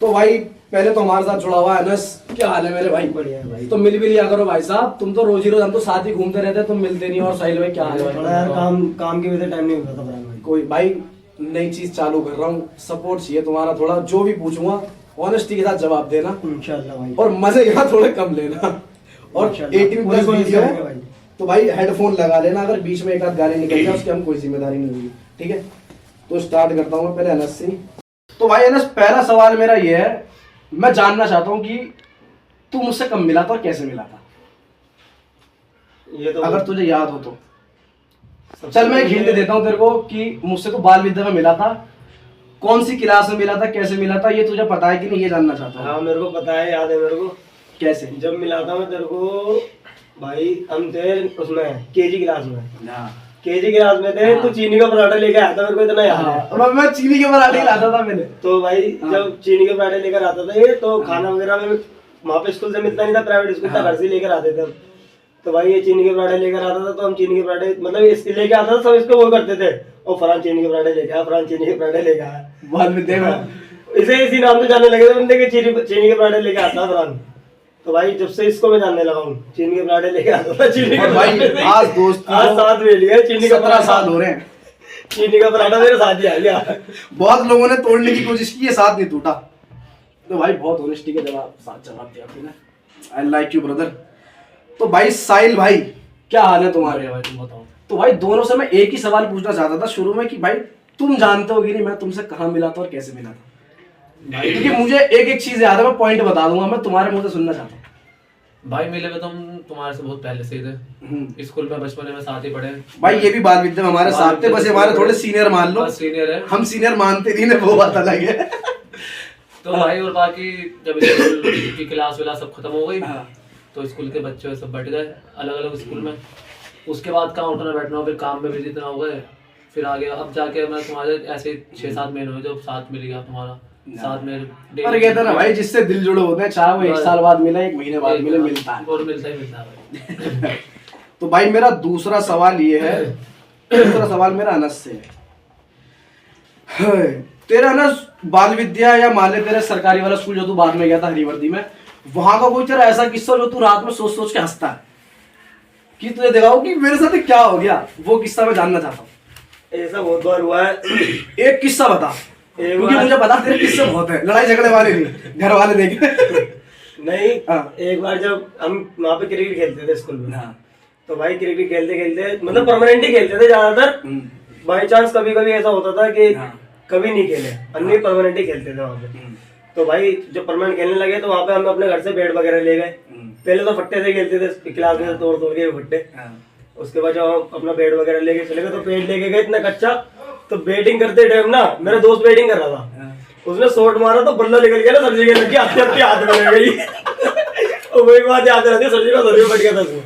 तो भाई पहले तो हमारे साथ जुड़ा हुआ है अनस। क्या हाल है मेरे भाई? बढ़िया है भाई। तो मिल भी लिया करो भाई साहब, तुम तो रोज ही रोज, हम तो साथ ही घूमते रहते हैं, तुम मिलते नहीं। और साहिल भाई क्या हाल है? थोड़ा यार काम की वजह से टाइम नहीं मिलता था भाई। कोई भाई नई चीज चालू कर रहा हूँ, सपोर्ट चाहिए तुम्हारा थोड़ा। जो भी पूछूंगा ऑनेस्टी के साथ जवाब देना इंशाल्लाह भाई। और मजे के साथ थोड़े कम लेना। और इंशाल्लाह। 18 पूरी प्लस कोशिश वीडियो करेंगे है भाई। तो भाई हेडफोन लगा लेना, अगर बीच में एक आध गाली निकल जाए उसकी हम कोई जिम्मेदारी नहीं होगी, ठीक है? तो स्टार्ट करता हूँ मैं पहले अनस से। तो भाई अनस, पहला सवाल मेरा ये है, मैं जानना चाहता हूँ कि तू मुझसे कब मिला था और कैसे मिला था, ये तो अगर तुझे याद हो तो। चल मैं एक हिंट देता हूँ तेरे को कि मुझसे तो बाल विद्या में मिला था, कौन सी क्लास में मिला था, कैसे मिला था, ये तुझे पता है कि नहीं, ये जानना चाहता हूँ। हाँ मेरे को पता है, याद है मेरे को। कैसे? जब मिला था मैं तेरे को भाई, हम थे उसमें केजी क्लास में। केजी क्लास में थे। हाँ। तो चीनी का पराठा लेके आया था, मेरे को इतना याद है। हाँ, मैं चीनी के पराठे लाता था मैंने। तो भाई हाँ। जब चीनी के पराठे लेकर आता था ये, तो खाना वगैरह में वहाँ पे स्कूल से मिलता नहीं था, प्राइवेट स्कूल था, हाँ। घर से लेकर आते थे। तो भाई ये चीनी के पराठे लेकर आता था, तो हम चीनी के पराठे मतलब इसके लेके आता था, सब इसको वो करते थे, और फलान चीनी के पराठे लेके आया, फलान चीनी के पराठे लेके आया। बाल विद्या में इसे इसी नाम से जानने लगे थे बंदे के, चीनी के पराठे लेके आता फलान। तो भाई जब से इसको मैं जानने लगा हूँ, चीनी के पराठे लेके आता था, चीनी के और भाई पराठे। आज दोस्त आज साथ में लिया चीनी का 17 साल हो रहे हैं। चीनी का पराठा मेरे साथ ही आ गया। बहुत लोगों ने तोड़ने की कोशिश की, ये साथ नहीं टूटा। तो भाई बहुत ऑनेस्टी के साथ जवाब दिया तूने। I like you brother. तो भाई साहिल भाई, क्या हाल है तुम्हारे? भाई तुम बताओ। तो भाई दोनों से मैं एक ही सवाल पूछना चाहता था शुरू में कि भाई तुम जानते हो कि नहीं मैं तुमसे कहाँ मिला था और कैसे मिला था? क्योंकि मुझे एक एक चीज याद है, मैं पॉइंट बता दूंगा, मैं तुम्हारे मुंह से सुनना चाहता हूँ। भाई मिले हुए तो हम तुम्हारे से बहुत पहले से ही थे, स्कूल में बचपन में साथ ही पढ़े। भाई ये भी बाल विद्या में हमारे साथ थे, बस हमारे थोड़े सीनियर मान लो। सीनियर है हम सीनियर मानते नहीं ना, वो बात अलग है। तो भाई, और बाकी जब स्कूल की क्लास विलास सब खत्म हो गई, हाँ। तो स्कूल के बच्चे सब बैठ गए अलग अलग स्कूल में। उसके बाद कहाँ उठना बैठना, फिर काम में बिजी इतना हो गए, फिर आगे अब जाके मैं तुम्हारे ऐसे 6-7 महीने हुए जो साथ मिल गया तुम्हारा साथ में। पर कहते ना भाई, जिससे दिल जुड़े होते हैं, चाहे वो 1 साल बाद मिले, 1 महीने बाद मिले, मिलता है और मिलता ही मिलता है भाई। तो भाई मेरा दूसरा सवाल ये है, दूसरा सवाल मेरा अनस से है। तेरा अनस बाल विद्या या मान ले तेरे सरकारी वाला स्कूल जो तू बाद में गया था हरिवर्दी में, वहां का कोई तेरा ऐसा किस्सा जो तू रात में सोच सोच के हंसता है कि तुझे देखा हो कि मेरे साथ क्या हो गया, वो किस्सा मैं जानना चाहता हूँ। ऐसा बहुत बार हुआ है। एक किस्सा बता, क्योंकि मुझे पता तेरे किस्से बहुत है, लड़ाई झगड़े वाले नहीं, घर वाले देखे। नहीं, हाँ। एक बार जब हम वहाँ पे क्रिकेट खेलते थे स्कूल में, हाँ। तो भाई क्रिकेट खेलते खेलते मतलब परमानेंट ही खेलते थे ज्यादातर। बाई चांस कभी कभी ऐसा होता था कि हाँ। कभी नहीं खेले, अन्य परमानेंट ही खेलते थे वहाँ पे। तो भाई जब परमानेंट खेलने लगे तो वहाँ पे हम अपने घर से बैट वगैरह ले गए। पहले तो फट्टे से खेलते थे क्लास में, तोड़ तोड़ के फट्टे। उसके बाद जब हम अपना बैट वगैरह लेके चले गए, तो बैट लेके गए इतना कच्चा, तो बैटिंग करते टाइम ना मेरा दोस्त बैटिंग कर रहा था, उसने शॉट मारा तो बल्ला निकल गया ना, सब्जी के लग गया, अपने हाथ में लग गई। और वही बात याद रहती है, सब्जी का सब्जी फट गया था उसमें।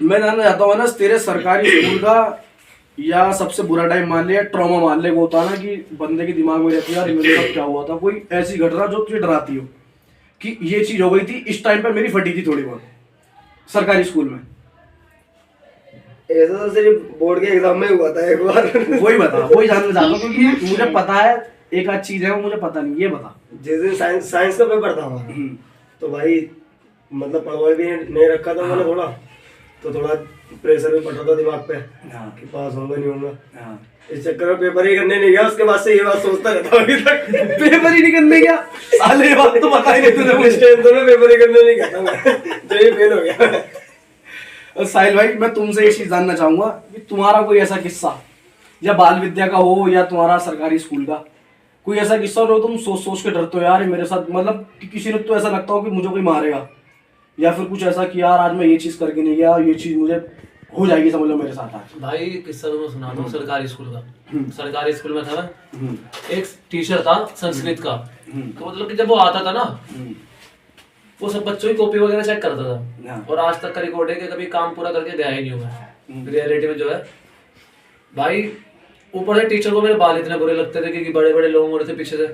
मैं जानना चाहता हूँ ना, तेरे सरकारी स्कूल का या सबसे बुरा टाइम मान ले, ट्रॉमा मान ले, वो होता ना कि बंदे के दिमाग में रहती है यार मेरे साथ क्या हुआ था, कोई ऐसी घटना जो तुझे डराती हो कि ये चीज हो गई थी, इस टाइम पे मेरी फटी थी थोड़ी बहुत सरकारी स्कूल में। ऐसा तो सिर्फ बोर्ड के एग्जाम में हुआ था एक बार। वही बता, वही जानना चाहता हूँ, क्योंकि मुझे पता है एक आध चीज है वो मुझे पता नहीं, ये बता। जिस दिन साइंस का पेपर था हमारा, तो भाई मतलब पढ़वा भी नहीं रखा था मैंने थोड़ा, तो थोड़ा प्रेशर भी पड़ रहा था दिमाग पे कि पास होगा नहीं होगा। इस चक्कर में पेपर ही करने नहीं गया, उसके बाद से ये बात सोचता रहता हूँ अभी तक। पेपर ही नहीं करने गया साले, ये बात तो पता ही नहीं तुझे मुझे। उस टेंशन में पेपर ही करने नहीं गया था मैं, जो ये फेल हो गया। साहिल भाई, मैं तुमसे एक चीज जानना चाहूंगा कि तुम्हारा कोई ऐसा किस्सा, या बाल विद्या का हो या तुम्हारा सरकारी स्कूल का, कोई ऐसा किस्सा हो तुम सोच सोच के डरते हो यार ये मेरे साथ, मतलब कि किसी ने तो ऐसा लगता हो कि मुझे कोई मारेगा, या फिर कुछ ऐसा कि यार आज मैं ये चीज करके नहीं गया, ये चीज मुझे हो जाएगी, समझ लो मेरे साथ आज। भाई किस्सा तो मैं सुनाता हूँ सरकारी स्कूल का। सरकारी स्कूल में था मैं, एक टीचर था संस्कृत का, तो मतलब कि जब वो आता था ना, वो सब बच्चों की कॉपी वगैरह चेक करता था, और आज तक का रिकॉर्ड है कि कभी काम पूरा करके गया ही नहीं हूँ मैं रियलिटी में जो है। भाई ऊपर से टीचर को मेरे बाल इतने बुरे लगते थे क्योंकि बड़े बड़े लोग हो रहे थे पीछे से,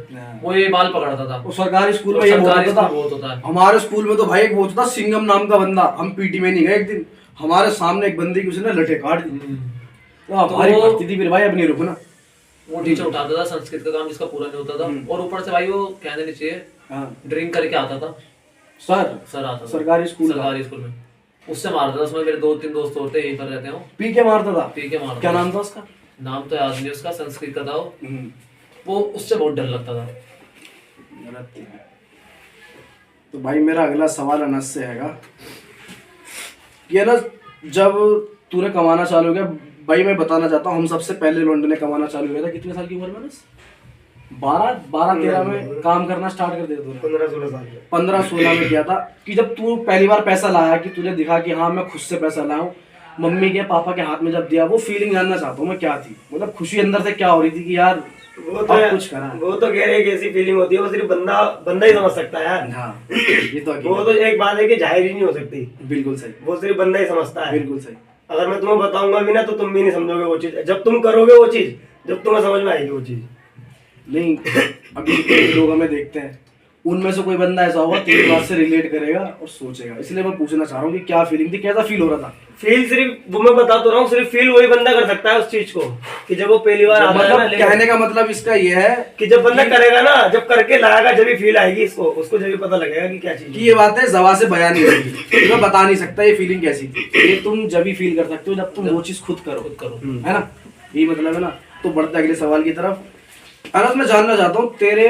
वो ये बाल पकड़ता था। वो सरकारी स्कूल में ये सरकारी बहुत स्कूल बहुत होता है। हमारे स्कूल में तो भाई एक वो होता था सिंगम नाम का बंदा, हम पीटी में नहीं गए, एक दिन हमारे सामने एक बंदे की उसने लठे काट दी। भारी पड़ती थी फिर भाई, अब नहीं रुको ना। वो टीचर उठाता था संस्कृत का काम जिसका पूरा नहीं होता था, और ऊपर से भाई वो कहने नहीं चाहिए ड्रिंक करके आता था। सर आता था सरकारी स्कूल में, उससे मारता था। उसमें मेरे 2-3 दोस्त होते यहीं पर रहते हो, पी के मारता था। क्या नाम था उसका? नाम तो याद नहीं उसका, संस्कृत का था वो उससे बहुत डर लगता था। तो भाई मेरा अगला सवाल अनस से हैगा कि अनस, जब तूने कमाना चालू किया, भाई मैं बताना चाहता हूँ, हम सबसे पहले लौंडे ने कमाना चालू किया था कितने साल की उम्र में अनस? 12-13 में काम करना स्टार्ट कर दिया तूने? 15-16 साल में। 15-16 में किया था कि जब तू पहली बार पैसा लाया, कि तुझे दिखा कि हाँ मैं खुद से पैसा लाया हूँ, मम्मी के पापा के हाथ में जब दिया, वो फीलिंग जानना चाहता हूँ मैं, क्या थी? मतलब खुशी अंदर से क्या हो रही थी कि यार वो तो कुछ करा। वो तो कह रहे हैं कि ऐसी फीलिंग होती है, वो सिर्फ बंदा ही समझ सकता है यार। हाँ, ये तो वो तो एक बात है कि जाहिर ही नहीं हो सकती। बिल्कुल सही, वो सिर्फ बंदा ही समझता है। बिल्कुल सही। अगर मैं तुम्हें बताऊंगा भी ना तो तुम भी नहीं समझोगे वो चीज, जब तुम करोगे वो चीज, जब तुम्हें समझ में आएगी वो चीज। नहीं, अभी जितने भी लोग हमें देखते हैं, उनमें से कोई बंदा ऐसा होगा तेरी बात से रिलेट करेगा और सोचेगा, इसलिए मैं पूछना चाह रहा हूँ कि क्या फीलिंग थी, कैसा फील हो रहा था? फील सिर्फ वो मैं बता तो रहा हूँ, सिर्फ फील वही बंदा कर सकता है उस चीज को, कि जब वो पहली बार आता है ना। मतलब कहने का मतलब इसका ये है कि जब बंदा करेगा ना, जब करके लाएगा, जब भी फील आएगी उसको जब भी पता लगेगा कि क्या चीज कि ये बात है जबान से बयान नहीं होगी, मैं बता नहीं सकता ये फीलिंग कैसी थी। ये तुम जब भी फील कर सकते हो जब तुम वो चीज खुद करो, है ना? यही मतलब है ना। तो बढ़ते अगले सवाल की तरफ। अनस, मैं जानना चाहता हूँ तेरे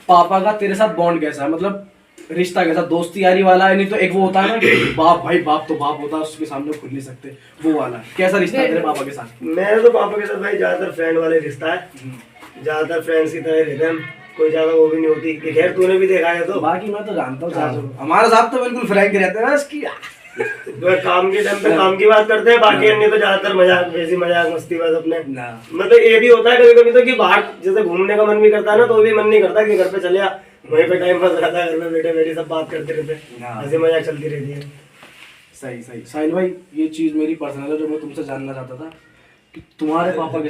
पापा का तेरे साथ बॉन्ड कैसा है, मतलब रिश्ता कैसा? दोस्ती यारी वाला है? नहीं तो एक वो होता है ना कि बाप तो बाप होता है, उसके सामने खुल नहीं सकते, वो वाला कैसा रिश्ता है तेरे पापा के साथ? मेरे तो पापा के साथ भाई ज्यादातर फ्रेंड वाले रिश्ता है, ज्यादातर फ्रेंड्स की तरह रहते हैं, कोई ज्यादा वो भी नहीं होती। कि खैर तूने भी देखा है तो। बाकी मैं तो जानता हूँ हमारे साथ तो बिल्कुल फ्रैंक रहते हैं इसकी। तो काम के टाइम पे काम की बात करते हैं, बाकी अन्य तो ज्यादातर मजाक, वैसी मजाक मस्ती बस अपने। मतलब ये भी होता है कभी कभी तो कि बाहर जैसे घूमने का मन भी करता है ना, तो भी मन नहीं करता कि घर पे चले आ, वहीं पे टाइम पास रहता है, घर में बैठे बैठे सब बात करते रहते हैं, ऐसी मजाक चलती रहती है। सही। साहिल भाई, ये चीज मेरी पर्सनल है जो मैं तुमसे जानना चाहता था कि तुम्हारे पापा के